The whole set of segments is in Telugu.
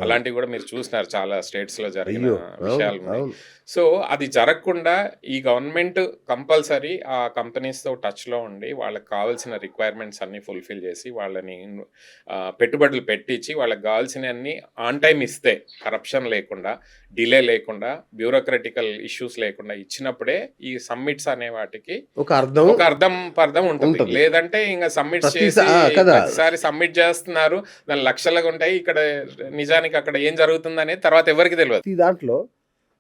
అలాంటివి కూడా మీరు చూసినారు చాలా స్టేట్స్ లో జరిగిన అయ్యో! అవును. విషయాలు ఉన్నాయి. అవును. సో అది జరగకుండా ఈ గవర్నమెంట్ కంపల్సరీ ఆ కంపెనీస్ తో టచ్ లో ఉండి వాళ్ళకి కావాల్సిన రిక్వైర్మెంట్స్ అన్ని ఫుల్ఫిల్ చేసి వాళ్ళని పెట్టుబడులు పెట్టించి వాళ్ళకి కావాల్సినవన్నీ ఆన్ టైం ఇస్తే, కరప్షన్ లేకుండా, డిలే లేకుండా, బ్యూరోక్రటికల్ ఇష్యూస్ లేకుండా ఇచ్చినప్పుడే ఈ సమ్మిట్స్ అనే వాటికి ఒక అర్థం ఒక అర్థం పర్థం ఉంటుంది. ఉంటది. లేదంటే ఇంకా సమ్మిట్స్ ప్రతిసా చేసి కదా! ప్రతిసారి సబ్మిట్ చేస్తున్నారు, దాని లక్షలుగా ఉంటాయి, ఇక్కడ నిజానికి అక్కడ ఏం జరుగుతుంది అనేది తర్వాత ఎవరికి తెలియదు. ఈ దాంట్లో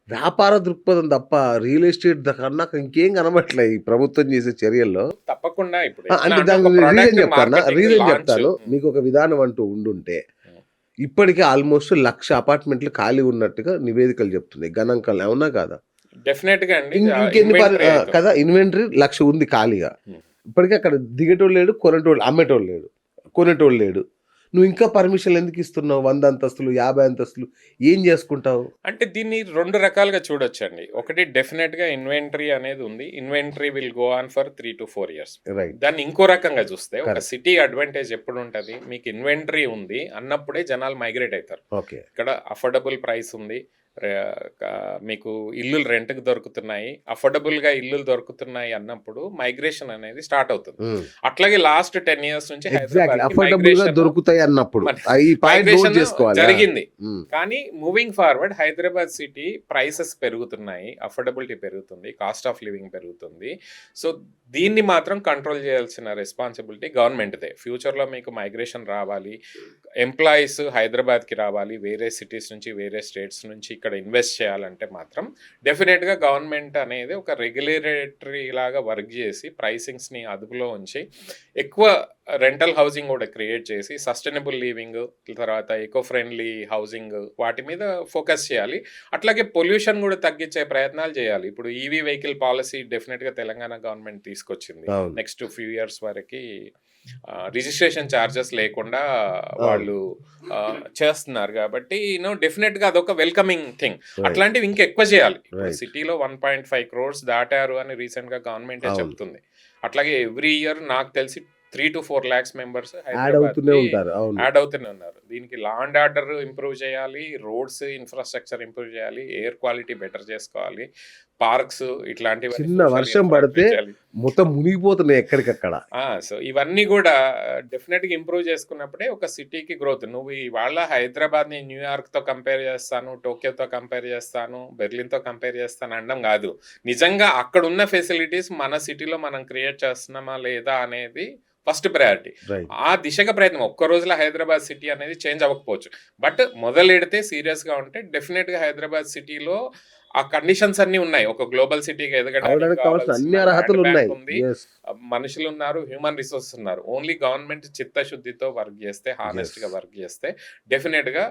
వ్యాపార దృక్పథం తప్ప రియల్ ఎస్టేట్ కన్నా ఇంకేం కనబట్లే ఈ ప్రభుత్వం చేసే చర్యల్లో. తప్పకుండా ఇప్పుడు అంటే ఎట్లా దానికి ఒక రీజన్ product చెప్తాను. marketing reason launch. చెప్తాను. మీకు ఒక విధానం అంటూ ఉండుంటే ఇప్పటికే ఆల్మోస్ట్ 1,00,000 అపార్ట్మెంట్లు ఖాళీ ఉన్నట్టుగా నివేదికలు చెప్తున్నాయి. గణాంకాలు అవునా కాదా? డెఫినెట్ గా అండి ఇంకెన్ని inventory అవుతుంది. కదా ఇన్వెంటరీ 1,00,000 ఉంది ఖాళీగా. Hmm. ఇప్పటికే అక్కడ దిగేటోళ్ళు లేడు, కొనేటోళ్ళు అమ్మేటోళ్ళు లేడు, కొనేటోళ్ళు లేడు. నువ్వు ఇంకా పర్మిషన్లు ఎందుకు ఇస్తున్నావు? 100 అంతస్తులు, 50 అంతస్తులు ఏం చేసుకుంటావు? అంటే దీన్ని రెండు రకాలుగా చూడొచ్చండి. ఒకటి డెఫినెట్ గా ఇన్వెంటరీ అనేది ఉంది. Inventory will go on for 3 to 4 years. Right. దాన్ని ఇంకో రకంగా చూస్తే ఒక Correct. సిటీ అడ్వాంటేజ్ ఎప్పుడు ఉంటది, మీకు ఇన్వెంటరీ ఉంది అన్నప్పుడే జనాలు మైగ్రేట్ అవుతారు. ఓకే. ఇక్కడ అఫోర్డబుల్ ప్రైస్ ఉంది, మీకు ఇల్లులు రెంట్కి దొరుకుతున్నాయి, అఫోర్డబుల్గా ఇల్లులు దొరుకుతున్నాయి అన్నప్పుడు మైగ్రేషన్ అనేది స్టార్ట్ అవుతుంది. అట్లాగే లాస్ట్ 10 years నుంచి ఎగ్జాక్ట్లీ అఫోర్డబుల్ గా దొరుకుతాయి అన్నప్పుడు ఈ పాయింట్ నోట్ చేసుకోవాలి. జరిగింది. Hmm. కానీ moving forward Hyderabad city prices పెరుగుతున్నాయి, అఫోర్డబిలిటీ పెరుగుతుంది, కాస్ట్ ఆఫ్ లివింగ్ పెరుగుతుంది. సో దీన్ని మాత్రం కంట్రోల్ చేయాల్సిన రెస్పాన్సిబిలిటీ గవర్నమెంట్దే. ఫ్యూచర్లో మీకు మైగ్రేషన్ రావాలి, ఎంప్లాయీస్ హైదరాబాద్కి రావాలి, వేరే సిటీస్ నుంచి వేరే స్టేట్స్ నుంచి ఇక్కడ ఇన్వెస్ట్ చేయాలంటే మాత్రం డెఫినెట్గా గవర్నమెంట్ అనేది ఒక రెగ్యులేటరీ లాగా వర్క్ చేసి ప్రైసింగ్స్ని అదుపులో ఉంచి ఎక్కువ రెంటల్ హౌసింగ్ కూడా క్రియేట్ చేసి సస్టైనబుల్ లివింగ్, తర్వాత ఎకో ఫ్రెండ్లీ హౌసింగ్ వాటి మీద ఫోకస్ చేయాలి. అట్లాగే పొల్యూషన్ కూడా తగ్గించే ప్రయత్నాలు చేయాలి. ఇప్పుడు ఈవీ వెహికల్ పాలసీ డెఫినెట్గా తెలంగాణ గవర్నమెంట్ తీసుకొచ్చింది. నెక్స్ట్ ఫ్యూ ఇయర్స్ వరకు రిజిస్ట్రేషన్ ఛార్జెస్ లేకుండా వాళ్ళు చేస్తున్నారు. కాబట్టి డెఫినెట్ గా అదొక వెల్కమింగ్ థింగ్. అట్లాంటివి ఇంకా ఎక్కువ చేయాలి. సిటీలో 1.5 crores దాటారు అని రీసెంట్ గా గవర్నమెంటే చెప్తుంది. అట్లాగే ఎవ్రీ ఇయర్ నాకు తెలిసి 3 to 4 lakhs మెంబర్స్ యాడ్ అవుతూనే ఉన్నారు. దీనికి లా అండ్ ఆర్డర్ ఇంప్రూవ్ చేయాలి, రోడ్స్ ఇన్ఫ్రాస్ట్రక్చర్ ఇంప్రూవ్ చేయాలి, ఎయిర్ క్వాలిటీ బెటర్ చేసుకోవాలి, పార్క్స్ ఇట్లాంటివి. చిన్న వర్షం పడితే మొత్తం మునిగిపోతున్నాయి ఎక్కడికక్కడ. సో ఇవన్నీ కూడా డెఫినెట్ గా ఇంప్రూవ్ చేసుకున్నప్పుడే ఒక సిటీకి గ్రోత్. నువ్వు ఇవాళ హైదరాబాద్ ని న్యూయార్క్ తో కంపేర్ చేస్తాను, టోక్యోతో కంపేర్ చేస్తాను, బెర్లిన్ తో కంపేర్ చేస్తాను అనడం కాదు. నిజంగా అక్కడ ఉన్న ఫెసిలిటీస్ మన సిటీలో మనం క్రియేట్ చేస్తున్నామా లేదా అనేది ఫస్ట్ ప్రయారిటీ. ఆ దిశగా ప్రయత్నం. ఒక్క రోజులో హైదరాబాద్ సిటీ అనేది చేంజ్ అవ్వకపోవచ్చు, బట్ మొదలెడితే సీరియస్ గా ఉంటే డెఫినెట్ గా హైదరాబాద్ సిటీలో ఆ కండిషన్స్ అన్ని ఉన్నాయి. ఒక గ్లోబల్ సిటీగా ఎదగడానికి అన్ని అర్హతలు ఉన్నాయి, మనుషులు ఉన్నారు, హ్యూమన్ రిసోర్సెస్ ఉన్నారు. ఓన్లీ గవర్నమెంట్ చిత్తశుద్ధితో వర్క్ చేస్తే, హానెస్ట్ గా వర్క్ చేస్తే డెఫినెట్ గా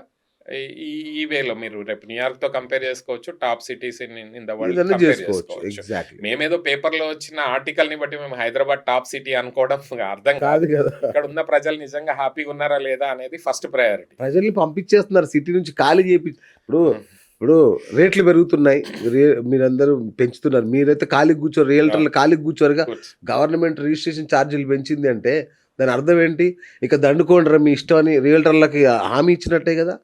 ఈ వేలో మీరు రేపు న్యూయార్క్ తో కంపేర్ చేసుకోవచ్చు, top cities in the world compare చేసుకోవచ్చు. మేమేదో పేపర్ లో వచ్చిన ఆర్టికల్ ని బట్టి మేము హైదరాబాద్ టాప్ సిటీ అనుకోవడం అర్థం కాదు కదా. ఇక్కడ ఉన్న ప్రజలు నిజంగా హ్యాపీగా ఉన్నారా లేదా అనేది ఫస్ట్ ప్రయారిటీ. ప్రజల్ని పంపించేస్తున్నారు సిటీ నుంచి, ఖాళీ చేపి. ఇప్పుడు రేట్లు పెరుగుతున్నాయి, మీరందరూ పెంచుతున్నారు, మీరైతే ఖాళీ కూర్చోరు, రియల్టర్లు ఖాళీ కూర్చోరుగా. గవర్నమెంట్ రిజిస్ట్రేషన్ ఛార్జీలు పెంచింది అంటే దాని అర్థం ఏంటి? ఇక దండుకోండి మీ ఇష్టం అని రియల్టర్లకి హామీ ఇచ్చినట్టే కదా.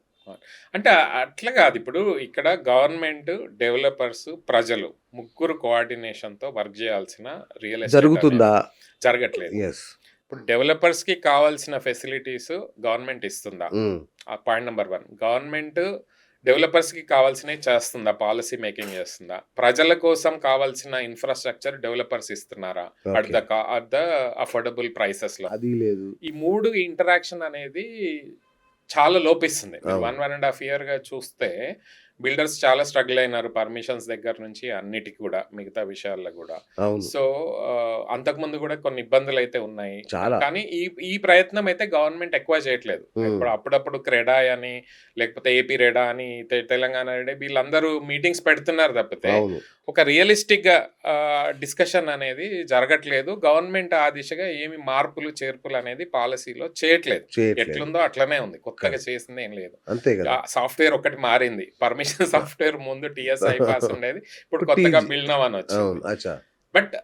అంటే అట్లా కాదు. ఇప్పుడు ఇక్కడ గవర్నమెంట్, డెవలపర్స్, ప్రజలు ముగ్గురు కోఆర్డినేషన్ తో వర్క్ చేయాల్సిన రియల్ ఎస్టేట్ జరుగుతుందా? జరగట్లేదు. ఇప్పుడు డెవలపర్స్ కి కావాల్సిన ఫెసిలిటీస్ గవర్నమెంట్ ఇస్తుందా? Point number 1. గవర్నమెంట్ డెవలపర్స్ కి కావాల్సినవి చేస్తుందా? పాలసీ మేకింగ్ చేస్తుందా? ప్రజల కోసం కావాల్సిన ఇన్ఫ్రాస్ట్రక్చర్ డెవలపర్స్ ఇస్తున్నారా అట్ ద అఫోర్డబుల్ ప్రైసెస్ లో? అది లేదు. ఈ 3 ఇంటరాక్షన్ అనేది చాలా లోపిస్తుంది. 1.5 year గా చూస్తే బిల్డర్స్ చాలా స్ట్రగుల్ అయినారు, పర్మిషన్స్ దగ్గర నుంచి అన్నిటికి కూడా, మిగతా విషయాల్లో కూడా. సో అంతకుముందు కూడా కొన్ని ఇబ్బందులు అయితే ఉన్నాయి. కానీ ఈ ప్రయత్నం అయితే గవర్నమెంట్ ఎక్కువ చేయట్లేదు. అప్పుడప్పుడు క్రెడా అని, లేకపోతే ఏపీ రెడా అని, తెలంగాణ రెడా, వీళ్ళందరూ మీటింగ్స్ పెడుతున్నారు తప్పితే ఒక రియలిస్టిక్ గా డిస్కషన్ అనేది జరగట్లేదు. గవర్నమెంట్ ఆ దిశగా ఏమి మార్పులు చేర్పులు అనేది పాలసీలో చేయట్లేదు. ఎట్లుందో అట్లనే ఉంది, కొత్తగా చేసింది ఏం లేదు. సాఫ్ట్వేర్ ఒకటి మారింది. పర్మిషన్ సాఫ్ట్వేర్ ముందు TSI పాస్ ఉండేది, ఇప్పుడు కొత్తగా బిల్డ్ నవ్ అని వచ్చింది. బట్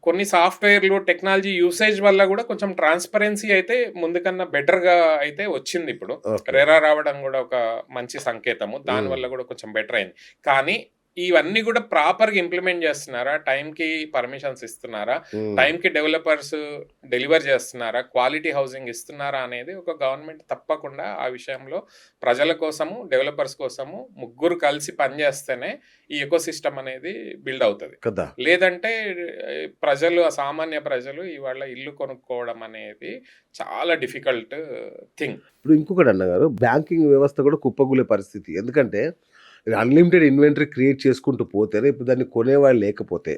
కొన్ని సాఫ్ట్‌వేర్‌లు, టెక్నాలజీ యూసేజ్ వల్ల గూడా కొంచెం ట్రాన్స్‌పరెన్సీ అయితే ముందు కన్నా బెటర్‌గా అయితే వచ్చిందిప్పుడు. ఓకే. రెరా రావడం గూడా ఒక మంచి సంకేతము. హ్మ్. దానివల్ల గూడా కొంచెం బెటర్ అయింది. కానీ ఇవన్నీ గూడా ప్రాపర్‌గా ఇంప్లిమెంట్ చేస్తున్నారా? టైంకి పర్మిషన్స్ ఇస్తున్నారా? హ్మ్. టైంకి డెవలపర్స్ డెలివర్ చేస్తున్నారా? క్వాలిటీ హౌసింగ్ ఇస్తున్నారా? అనేది ఒక గవర్నమెంట్ తప్పకుండా ఆ విషయంలో ప్రజల కోసము, డెవలపర్స్ కోసము ముగ్గురు కలిసి పనిచేస్తేనే ఈ ఎకోసిస్టమ్ అనేది బిల్డ్ అవుతది. కదా! లేదంటే సామాన్య ప్రజలు ఇవాళ ఇల్లు కొనుక్కోవడం అనేది చాలా డిఫికల్ట్ థింగ్. ఇప్పుడు ఇంకొకటి అన్నగారు, బ్యాంకింగ్ వ్యవస్థ కూడా కుప్పకూలే పరిస్థితి. ఎందుకంటే అన్‌లిమిటెడ్ ఇన్వెంటరీ క్రియేట్ చేసుకుంటూ పోతే రేపు దాన్ని కొనేవాళ్ళు లేకపోతే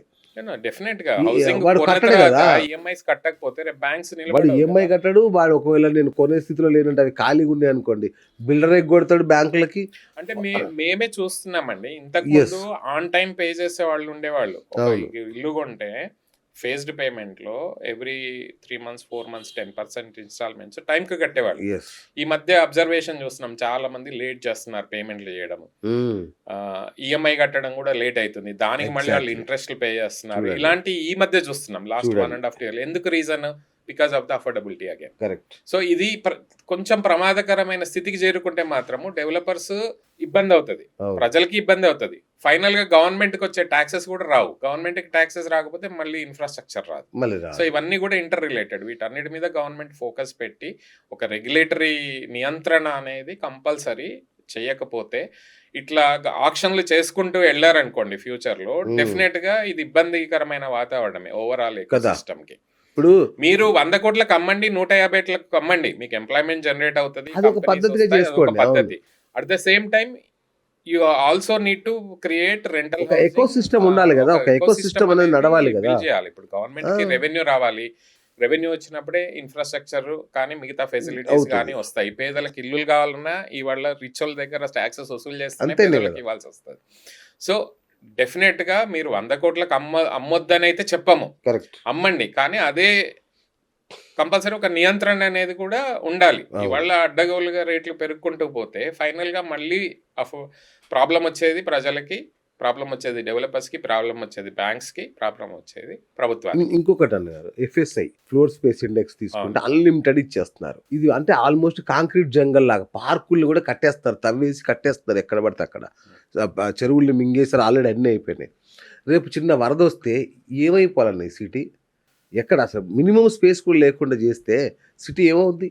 డెఫినెట్‌గా ఈ హౌసింగ్ వాడు కొన్న కట్టడు తర్వాత కదా! ఈఎంఐస్ కట్టకపోతే రేపు బ్యాంక్స్ వాడు నిలబడవు ఈఎంఐ కదా! కట్టడు. వాడు ఒకవేళ నేను కొనే స్థితిలో లేనంటే అవి ఖాళీగా ఉన్నాయి అనుకోండి, బిల్డర్ ఎగ్గొడతాడు బ్యాంకులకి. అంటే మేమే చూస్తున్నామండి. యెస్. ఇంతకుముందు ఆన్ టైమ్ పే చేసే వాళ్ళు ఉండేవాళ్ళు. ఒక అవును. ఇల్లు కొంటే ఫేజ్డ్ పేమెంట్‌లో ఎవ్రీ 3 మంత్స్, 4 మంత్స్ 10% ఇన్‌స్టాల్‌మెంట్స్ టైంకి కట్టేవాళ్ళు. యెస్. ఈ మధ్య అబ్జర్వేషన్ చూస్తున్నాం. చాలా మంది లేట్ చేస్తున్నారు పేమెంట్‌లు చేయడం. హ్మ్. ఈఎంఐ కట్టడం కూడా లేట్ అయితుంది. దానికి మళ్ళీ వాళ్ళు ఎగ్జాక్ట్‌లీ. ఇంట్రెస్ట్‌లు పే చేస్తున్నారు. చూడండి. ఇలాంటి ఈ మధ్య చూస్తున్నాం. లాస్ట్ 1 చూడండి. ½ ఇయర్. ఎందుకు reason? Because of the affordability again. Correct. So ఇది కొంచెం ప్రమాదకరమైన స్థితికి చేరుకుంటే మాత్రము డెవలపర్స్ ఇబ్బంది అవుతది. అవును. ప్రజలకి ఇబ్బంది అవుతది. ఫైనల్‌గా గవర్నమెంట్‌కి వచ్చే టాక్సెస్ కూడా రావు. గవర్నమెంట్‌కి టాక్సెస్ రాకపోతే మళ్ళీ ఇన్‌ఫ్రాస్ట్రక్చర్ రాదు. మళ్ళీ సో రాదు. ఇవన్నీ కూడా ఇంటర్ రిలేటెడ్. వీటన్నిటి మీద గవర్నమెంట్ ఫోకస్ పెట్టి ఒక రెగ్యులేటరీ నియంత్రణ అనేది కంపల్సరీ చేయకపోతే ఇట్లా ఆక్షన్లు చేసుకుంటూ వెళ్ళారనుకోండి ఫ్యూచర్‌లో హ్మ్. డెఫినెట్‌గా ఇది ఇబ్బందికరమైన వాతావరణమే ఓవరాల్ కదా! ఎకోసిస్టమ్‌కి. ఇప్పుడు మీరు 100 కోట్లకు అమ్మండి, 150 అమ్మండి. మీకు ఎంప్లాయ్‌మెంట్ జనరేట్ అవుతది. అదొక కంపెనీస్ పద్ధతిగా వస్తాయి. అదొక చేసుకోండి. అవును. పద్ధతి. At the same time you also need to create rental ఒక హౌసింగ్. ఎకోసిస్టమ్ ఉండాలి కదా! ఒక ఒక ఎకోసిస్టమ్ ఎకోసిస్టమ్ అనేది అనేది నడవాలి కదా! బిల్డ్ చేయాలి. ఇప్పుడు ఆ! గవర్నమెంట్‌కి రెవెన్యూ రావాలి. రెవెన్యూ వచ్చినప్పుడే ఇన్‌ఫ్రాస్ట్రక్చర్ కానీ, మిగతా ఫెసిలిటీస్ అవుతది. కానీ వస్తాయి. పేదలకు ఇల్లులు కావాలన్నా ఇవాళ రిచ్చోళ్ళ దగ్గర టాక్సెస్ వసూలు చేస్తేనే అంతేనే పేదలకు కదా! ఇవ్వాల్సొస్తది. సో, డెఫినెట్‌గా మీరు 100 కోట్లకు అమ్మొద్దనైతే చెప్పము. కరెక్ట్. అమ్మండి. కానీ అదే కంపల్సరీ ఒక నియంత్రణ అనేది కూడా ఉండాలి. అవును. ఇవాళ అడ్డగోలుగా రేట్లు పెరుక్కుంటూ పోతే ఫైనల్‌గా మళ్ళీ ప్రాబ్లమ్ వచ్చేది ప్రజలకి, ప్రాబ్లమ్ వచ్చేది డెవలపర్స్‌కి, ప్రాబ్లమ్ వచ్చేది బ్యాంక్స్‌కి, ప్రాబ్లమ్ వచ్చేది ప్రభుత్వానికి. ఇంకొకటి అన్నారు, ఎఫ్ఎస్ఐ ఫ్లోర్ స్పేస్ ఇండెక్స్ తీసుకుంటే అన్‌లిమిటెడ్ ఇచ్చేస్తున్నారు. ఇది అంటే ఆల్మోస్ట్ కాంక్రీట్ జంగల్ లాగా పార్కుల్ని కూడా కట్టేస్తారు. తవ్వేసి కట్టేస్తారు ఎక్కడ పడితే అక్కడ. చెరువుల్ని మింగేసారు. ఆల్రెడీ అన్నీ అయిపోయినాయి. రేపు చిన్న వరదొస్తే ఏమైపోవాలన్న ఈ సిటీ? ఎక్కడ అసలు మినిమమ్ స్పేస్ కూడా లేకుండా చేస్తే సిటీ ఏమవుద్ది?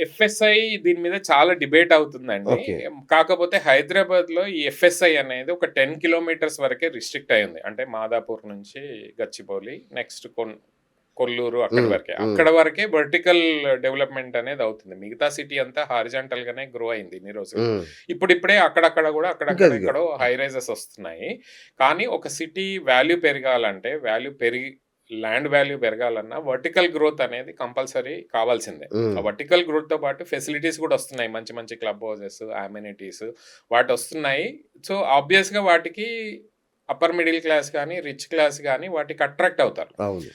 ఎఫ్ఎస్ఐ దీని మీద చాలా డిబేట్ అవుతుందండి. ఓకే. కాకపోతే హైదరాబాద్‌లో ఈ ఎఫ్ఎస్ఐ అనేది ఒక 10 కిలోమీటర్స్ వరకే రిస్ట్రిక్ట్ అయింది. అంటే మాదాపూర్ నుంచి గచ్చిబౌలి, నెక్స్ట్ కొల్లూరు అక్కడి వరకే. అక్కడ వరకే వర్టికల్ డెవలప్‌మెంట్ అనేది అవుతుంది. మిగతా సిటీ అంతా హారిజాంటల్ గానే గ్రో అయింది ఇన్ని రోజులు. ఇప్పుడిప్పుడే అక్కడక్కడ కూడా అక్కడక్కడ ఎక్కడో హై రైజెస్ వస్తున్నాయి. కానీ ఒక సిటీ వాల్యూ పెరగాలంటే ల్యాండ్ వాల్యూ పెరగాలన్నా వర్టికల్ గ్రోత్ అనేది కంపల్సరీ కావాల్సిందే. ఆ వర్టికల్ గ్రోత్ తో పాటు ఫెసిలిటీస్ కూడా వస్తున్నాయి. మంచి మంచి క్లబ్ హౌసెస్, అమ్యూనిటీస్ వాటి వస్తున్నాయి. సో ఆబ్వియస్ గా వాటికి అప్పర్ మిడిల్ క్లాస్ కానీ, రిచ్ క్లాస్ కానీ వాటికి అట్రాక్ట్ అవుతారు. అవును.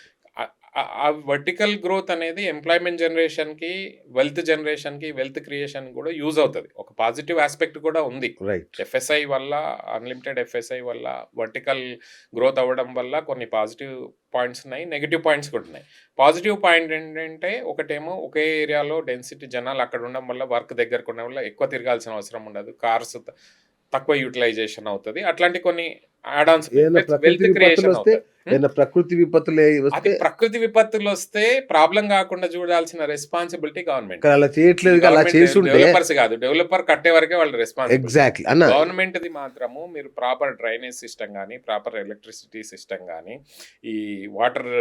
ఆ వర్టికల్ గ్రోత్ అనేది ఎంప్లాయ్మెంట్ జనరేషన్‌కి, వెల్త్ క్రియేషన్ కూడా యూజ్ అవుతది. ఒక పాజిటివ్ ఆస్పెక్ట్ కూడా ఉంది. రైట్. ఎఫ్ఎస్ఐ వల్ల, అన్‌లిమిటెడ్ ఎఫ్ఎస్ఐ వల్ల, వర్టికల్ గ్రోత్ అవ్వడం వల్ల కొన్ని పాజిటివ్ పాయింట్స్ ఉన్నాయి. నెగెటివ్ పాయింట్స్ కూడా ఉన్నాయి. పాజిటివ్ పాయింట్ ఏంటంటే ఒకటేమో ఒకే ఏరియాలో డెన్సిటీ జనాలు అక్కడ ఉండడం వల్ల వర్క్ దగ్గరకు ఉండడం వల్ల ఎక్కువ తిరగాల్సిన అవసరం ఉండదు. కార్స్ తక్కువ యూటిలైజేషన్ అవుతది. అట్లాంటి కొన్ని యాడ్ ఆన్స్ ఏదైనా ప్రకృతి వెల్త్ విపత్తులు క్రియేషన్ వస్తే అవుతది. ఏదైనా ప్రకృతి విపత్తులు అది వస్తే ప్రకృతి విపత్తులు వస్తే ప్రాబ్లం కాకుండా చూడాల్సిన రెస్పాన్సిబిలిటీ గవర్నమెంట్. కానీ అలా చేయట్లేదు. అలా చేసుంటే డెవలపర్స్ కాదు. డెవలపర్ కట్టే వరకే వాళ్ళ రెస్పాన్సిబిలిటీ. ఎగ్జాక్ట్లీ అన్న. గవర్నమెంట్‌ది మాత్రము మీరు ప్రాపర్ డ్రైనేజ్ సిస్టమ్ గానీ, ప్రాపర్ ఎలక్ట్రిసిటీ సిస్టమ్ గానీ, ఈ వాటర్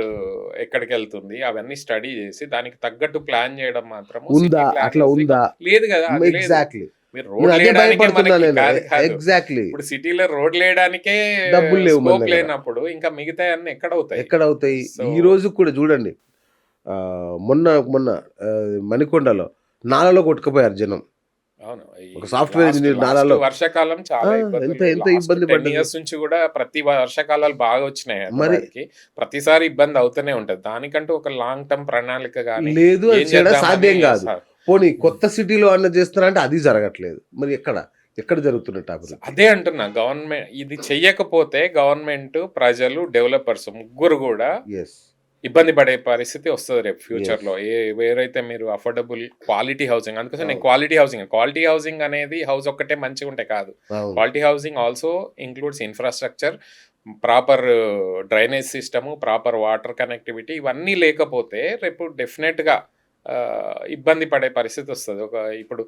ఎక్కడికెళ్తుంది అవన్నీ స్టడీ చేసి దానికి తగ్గట్టు ప్లాన్ చేయడం మాత్రము ఉందా? అట్లా ఉందా? లేదు కదా! అది లేదు. ఎగ్జాక్ట్లీ. మీరు నేను రోడ్ అదే లేయడానికే భయపడుతున్నా మనకి నేను. కాదు. ఎగ్జాక్ట్లీ. ఇప్పుడు సిటీలో రోడ్ లేయడానికే డబ్బులు లేవు మన స్కోప్ దగ్గర. లేనప్పుడు ఇంకా మిగతాయన్నీ ఎక్కడవుతాయి? ఎక్కడవుతాయి? సో ఈ రోజు కూడా చూడండి, మొన్న మణికొండలో నాలలో కొట్టుకుపోయారు జనం. అవును. ఒక సాఫ్ట్‌వేర్ ఇంజినీర్ నాలాలో వర్షాకాలం చాలా ఎంత ఇబ్బందులు. ఇబ్బంది 10 పడ్డది. ఇయర్స్ నుంచి కూడా ప్రతి వర్షాకాలాలు బాగా వచ్చినాయి మరి హైదరాబాద్‌కి. ప్రతిసారి ఇబ్బంది అవుతూనే ఉంటది. దానికంటూ ఒక లాంగ్ టర్మ్ ప్రణాళిక గానీ లేదు, అది ఏం చేయడం చేద్దామని సాధ్యం కాదు. పోనీ కొత్త సిటీలో అన్న చేస్తున్నారంటే అది జరగట్లేదు. మరి ఎక్కడ? ఎక్కడ జరుగుతున్నట్టు అభివృద్ధి? అదే అంటున్నా, గవర్నమెంట్ ఇది చెయ్యకపోతే గవర్నమెంట్, ప్రజలు, డెవలపర్స్ ముగ్గురు కూడా ఎస్. ఇబ్బంది పడే పరిస్థితి వస్తుంది రేపు ఫ్యూచర్ Yes. లో. వేరైతే మీరు అఫోర్డబుల్ క్వాలిటీ హౌసింగ్, అందుకోసం నేను అవును. క్వాలిటీ హౌసింగ్ అనేది హౌస్ ఒక్కటే మంచిగా ఉంటే కాదు. అవును. Quality housing also includes infrastructure, proper drainage system, proper water connectivity, ఇవన్నీ లేకపోతే రేపు డెఫినెట్గా ఇబ్బంది పడే పరిస్థితి వస్తుంది. ఇప్పుడు